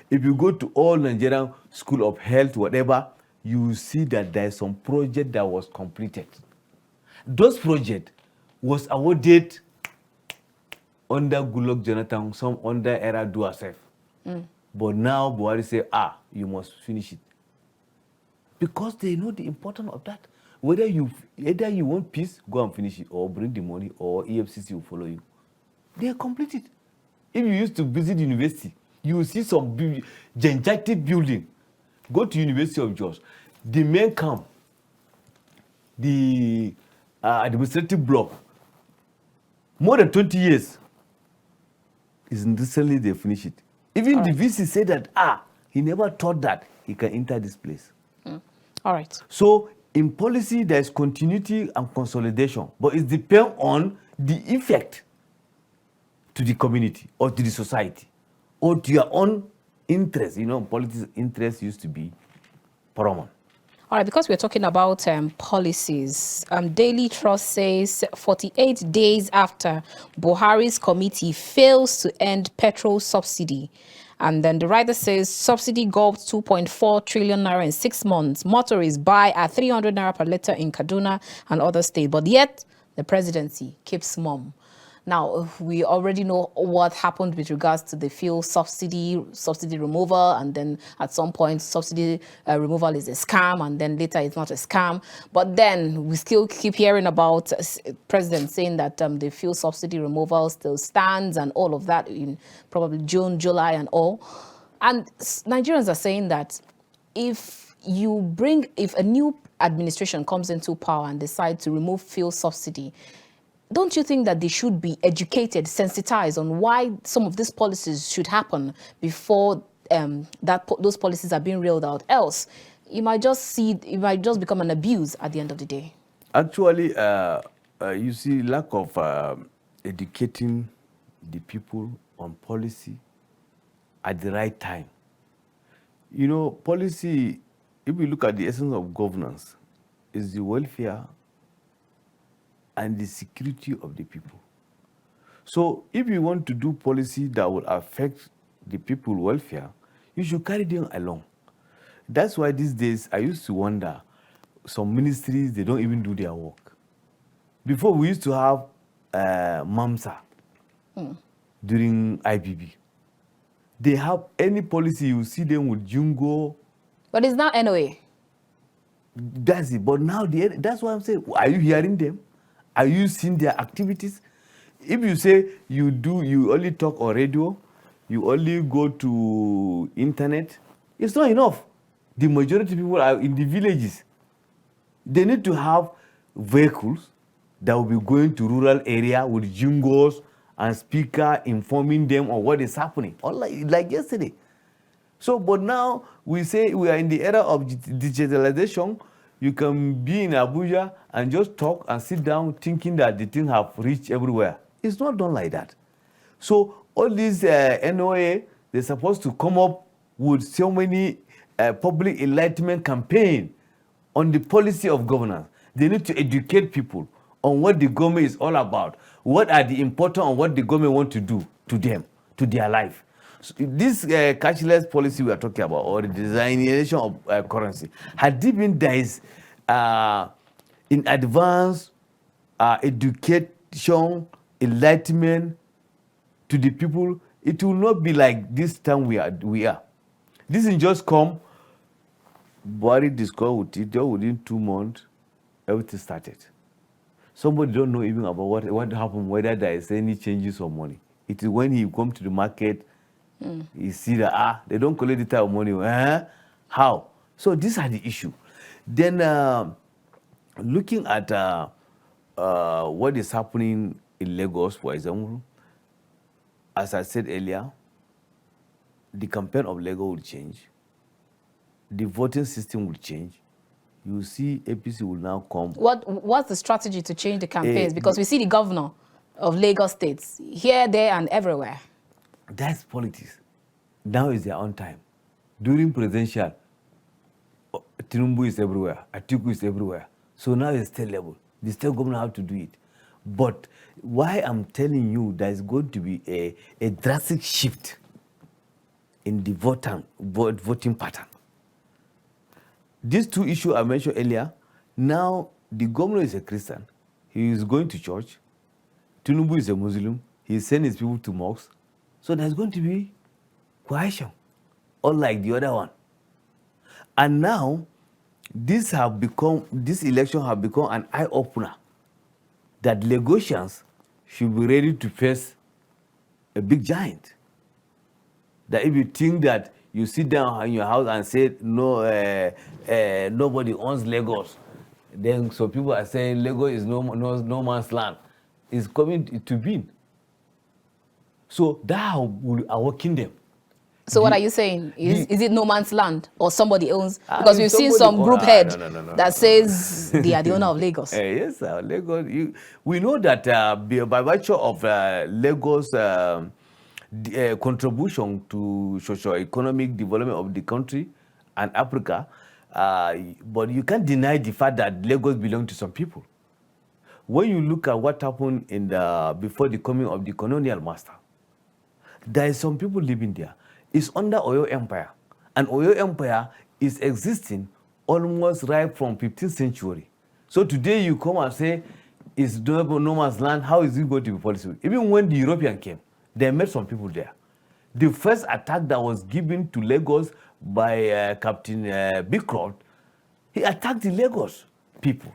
if you go to all Nigerian School of Health, whatever, you will see that there is some project that was completed. Those projects was awarded under Goodluck Jonathan, some under Era do herself. But now Buhari say, you must finish it. Because they know the importance of that. Either you want peace, go and finish it, or bring the money, or EFCC will follow you. They are completed. If you used to visit university, you will see some gigantic building. Go to University of Jos. The main camp, the administrative block, more than 20 years, is recently they finish it. Even the VC said that, he never thought that he can enter this place. All right. So in policy, there's continuity and consolidation, but it depends on the effect to the community or to the society or to your own interest. You know, politics interest used to be paramount. All right, because we're talking about policies, Daily Trust says 48 days after Buhari's committee fails to end petrol subsidy. And then the writer says subsidy gulped 2.4 trillion naira in 6 months. Motorists buy at 300 naira per litre in Kaduna and other states. But yet, the presidency keeps mum. Now, we already know what happened with regards to the fuel subsidy removal, and then at some point, subsidy removal is a scam, and then later it's not a scam. But then we still keep hearing about President saying that the fuel subsidy removal still stands and all of that in probably June, July, and all. And Nigerians are saying that if a new administration comes into power and decide to remove fuel subsidy, don't you think that they should be educated, sensitized on why some of these policies should happen before those policies are being rolled out? Else, it might just become an abuse at the end of the day. Actually, you see, lack of educating the people on policy at the right time. You know, policy, if we look at the essence of governance, is the welfare and the security of the people. So if you want to do policy that will affect the people's welfare, you should carry them along. That's why these days I used to wonder, some ministries, they don't even do their work. Before, we used to have MAMSA during IBB. They have any policy, you see them with Jungo. But it's not NOA. That's it. But now, that's why I'm saying, are you hearing them? Are you seeing their activities? If you say you only talk on radio, you only go to internet, it's not enough. The majority of people are in the villages. They need to have vehicles that will be going to rural area with jingles and speaker informing them of what is happening, or like yesterday. So, but now we say we are in the era of digitalization. You can be in Abuja and just talk and sit down thinking that the thing have reached everywhere. It's not done like that. So all these NOA, they're supposed to come up with so many public enlightenment campaign on the policy of governance. They need to educate people on what the government is all about. What are the important of what the government want to do to them, to their life. So this cashless policy we are talking about, or the designation of currency, had it been there is in advance education, enlightenment to the people, it will not be like this time we are. This is just come, body discuss with it, within 2 months, everything started. Somebody don't know even about what happened, whether there is any changes of money. It is when he come to the market, you see that, they don't collect the type of money. How? So these are the issue. Then looking at what is happening in Lagos, for example, as I said earlier, the campaign of Lagos will change. The voting system will change. You see APC will now come. What's the strategy to change the campaigns? Because we see the governor of Lagos State here, there, and everywhere. That's politics. Now is their own time. During presidential, Tinubu is everywhere, Atiku is everywhere. So now it's state level. The state government have to do it. But why I'm telling you there's going to be a drastic shift in the voting pattern. These two issues I mentioned earlier, now the governor is a Christian. He is going to church. Tinubu is a Muslim. He sends his people to mosques. So there's going to be coalition, unlike the other one. And now, this election have become an eye-opener that Lagosians should be ready to face a big giant. That if you think that you sit down in your house and say, no, nobody owns Lagos, then some people are saying Lagos is no man's land. It's coming to be. So that will awaken them. So what are you saying? Is it no man's land or somebody owns? Because we've seen some group head that says they are the owner of Lagos. Yes, Lagos. We know that by virtue of Lagos' contribution to socio-economic development of the country and Africa, but you can't deny the fact that Lagos belongs to some people. When you look at what happened before the coming of the colonial master, there is some people living there. It's under Oyo Empire. And Oyo Empire is existing almost right from 15th century. So today you come and say, is no man's land. How is it going to be possible? Even when the European came, they met some people there. The first attack that was given to Lagos by Captain Bigcroft, he attacked the Lagos people.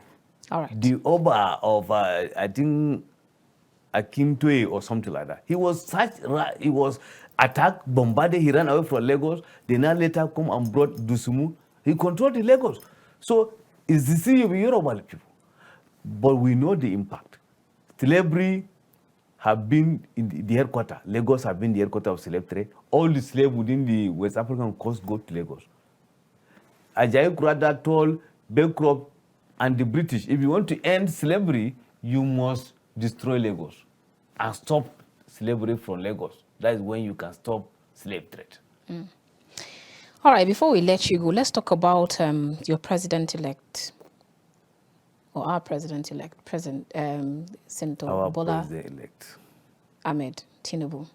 All right. The Oba of, I think, Akintoye or something like that. He was attacked, bombarded, he ran away from Lagos. They now later come and brought Dusumu. He controlled the Lagos. So it's the city of Yoruba people. But we know the impact. Slavery have been in the headquarters. Lagos have been the headquarters of slave trade. All the slaves within the West African coast go to Lagos. Ajayi Crowther told Bancroft and the British, if you want to end slavery, you must destroy Lagos and stop slavery from Lagos. That is when you can stop slave trade. Mm. All right, before we let you go, let's talk about your president-elect, or our president-elect, Senator Bola Ahmed Tinubu,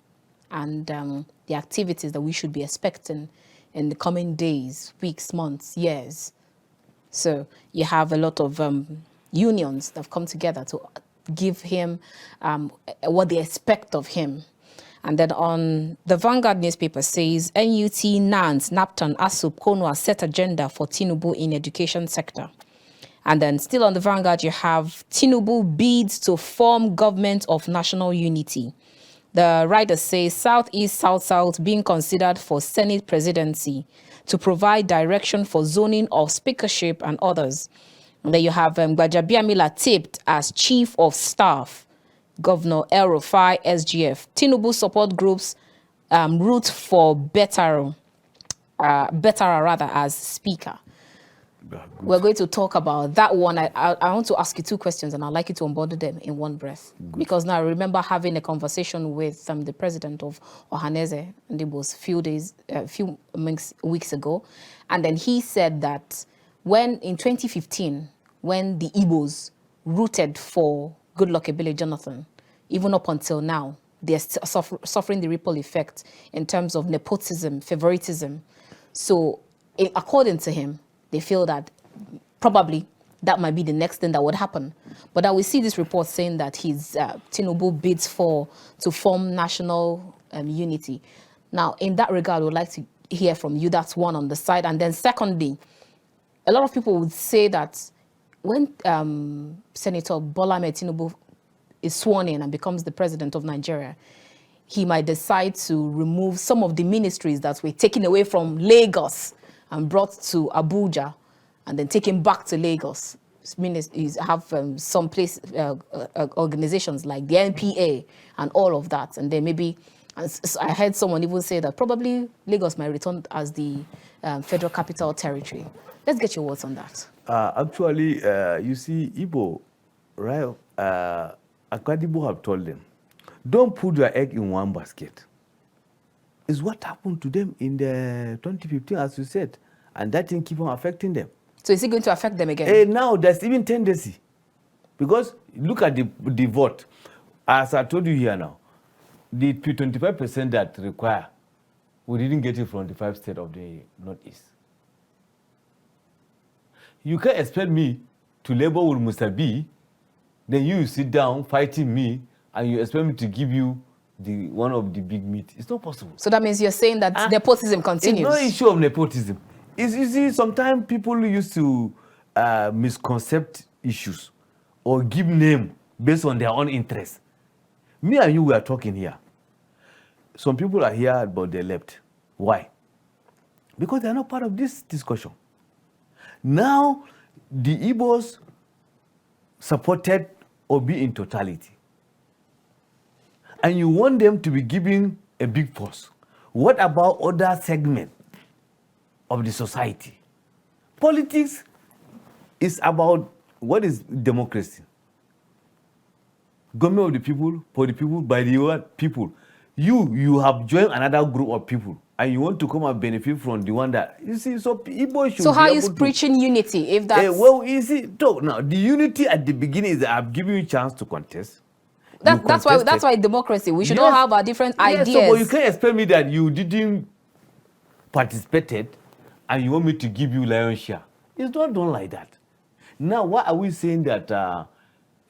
and the activities that we should be expecting in the coming days, weeks, months, years. So you have a lot of unions that have come together to give him what they expect of him. And then on the Vanguard newspaper says, NUT, NANS, NAPTAN, ASUP, KONUA set agenda for Tinubu in education sector. And then still on the Vanguard, you have Tinubu bids to form government of national unity. The writer says Southeast, South-South being considered for Senate presidency to provide direction for zoning of speakership and others. And then you have Gbajabiamila tipped as chief of staff. Governor El Rufai, SGF. Tinubu support groups root for better as speaker. We're going to talk about that one. I want to ask you two questions, and I'd like you to embody them in one breath. Good. Because now I remember having a conversation with the president of Ohaneze, and it was a few weeks ago, and then he said that when in 2015, when the Igbos rooted for Goodluck Ebele Jonathan, even up until now, they're suffering the ripple effect in terms of nepotism, favoritism. So, according to him, they feel that probably that might be the next thing that would happen. But now we see this report saying that Tinubu bids to form national unity. Now, in that regard, I would like to hear from you. That's one on the side. And then secondly, a lot of people would say that when Senator Bola Ahmed Tinubu is sworn in and becomes the president of Nigeria, he might decide to remove some of the ministries that were taken away from Lagos and brought to Abuja and then taken back to Lagos. Ministries have some place organizations like the NPA and all of that. And then maybe, I heard someone even say that probably Lagos might return as the federal capital territory. Let's get your words on that. Actually, you see, Igbo, right? Akadibo have told them, don't put your egg in one basket. It's what happened to them in the 2015, as you said, and that thing keep on affecting them. So is it going to affect them again? Now there's even tendency, because look at the vote. As I told you here now, the 25% that require, we didn't get it from the 5 states of the Northeast. You can't expect me to labor with Musabi, then you sit down fighting me, and you expect me to give you one of the big meat. It's not possible. So that means you're saying that nepotism continues? It's no issue of nepotism. It's easy. Sometimes people used to misconcept issues or give name based on their own interests. Me and you, we are talking here. Some people are here, but they left. Why? Because they are not part of this discussion. Now, the Igbos supported Obi in totality. And you want them to be given a big force. What about other segments of the society? Politics is about what is democracy? Government of the people, for the people, by the people. You have joined another group of people, and you want to come and benefit from the one that, you see, so Igbo should. So how is preaching unity if that's... well, you see, now, the unity at the beginning is that I've given you a chance to contest. That's why democracy. We should all have our different ideas. So, but you can't expect me that you didn't participate and you want me to give you lion's share. It's not done like that. Now, why are we saying that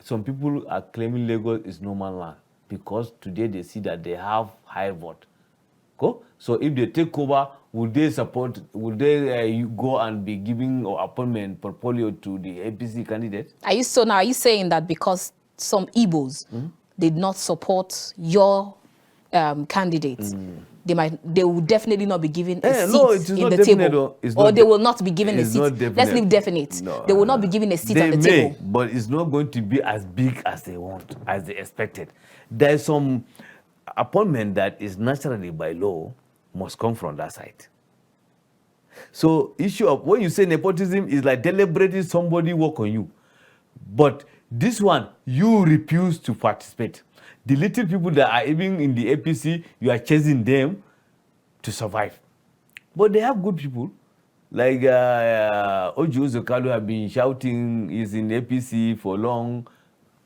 some people are claiming Lagos is normal land because today they see that they have high vote. Go. So if they take over, would they support? Would they go and be giving or appointment portfolio to the APC candidate? Are you saying that because some Igbos did not support your candidates, they will definitely not be given a seat in the table, or they will not be given a seat. Let's leave definite. No, they will not be given a seat at the table. But it's not going to be as big as they want, as they expected. There's some appointment that is naturally by law must come from that side. So issue of when you say nepotism is like deliberately somebody work on you, but this one you refuse to participate. The little people that are even in the APC, you are chasing them to survive. But they have good people like Orji Uzokalo have been shouting he's in APC for long.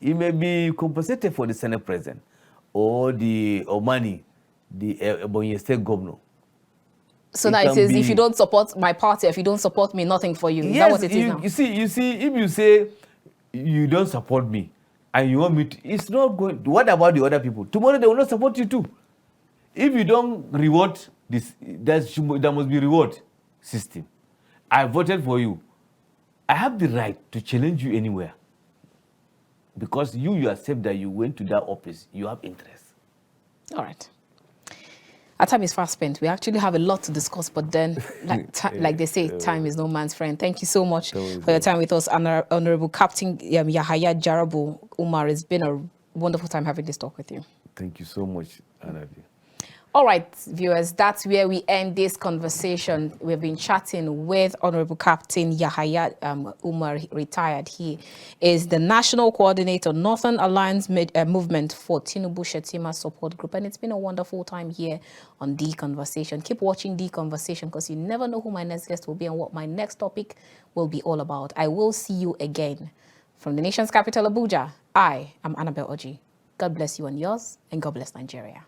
He may be compensated for the Senate president or the Omani, the Ebonyi State governor. So now it says, if you don't support my party, if you don't support me, nothing for you. Is that what it is now? You see, if you say you don't support me and you want me to, it's not going. What about the other people? Tomorrow they will not support you too. If you don't reward this, there must be reward system. I voted for you. I have the right to challenge you anywhere. Because you yourself that you went to that office, you have interest. All right. Our time is fast spent. We actually have a lot to discuss, but then, like they say, time is no man's friend. Thank you so much for your time with us, Honorable Captain Yahaya Jarabu Umar. It's been a wonderful time having this talk with you. Thank you so much, Annabel. All right, viewers, that's where we end this conversation. We've been chatting with Honorable Captain Yahaya Umar, retired. He is the National Coordinator, Northern Alliance Movement for Tinubu Shetima Support Group. And it's been a wonderful time here on The Conversation. Keep watching The Conversation because you never know who my next guest will be and what my next topic will be all about. I will see you again. From the nation's capital, Abuja, I am Annabel Orji. God bless you and yours, and God bless Nigeria.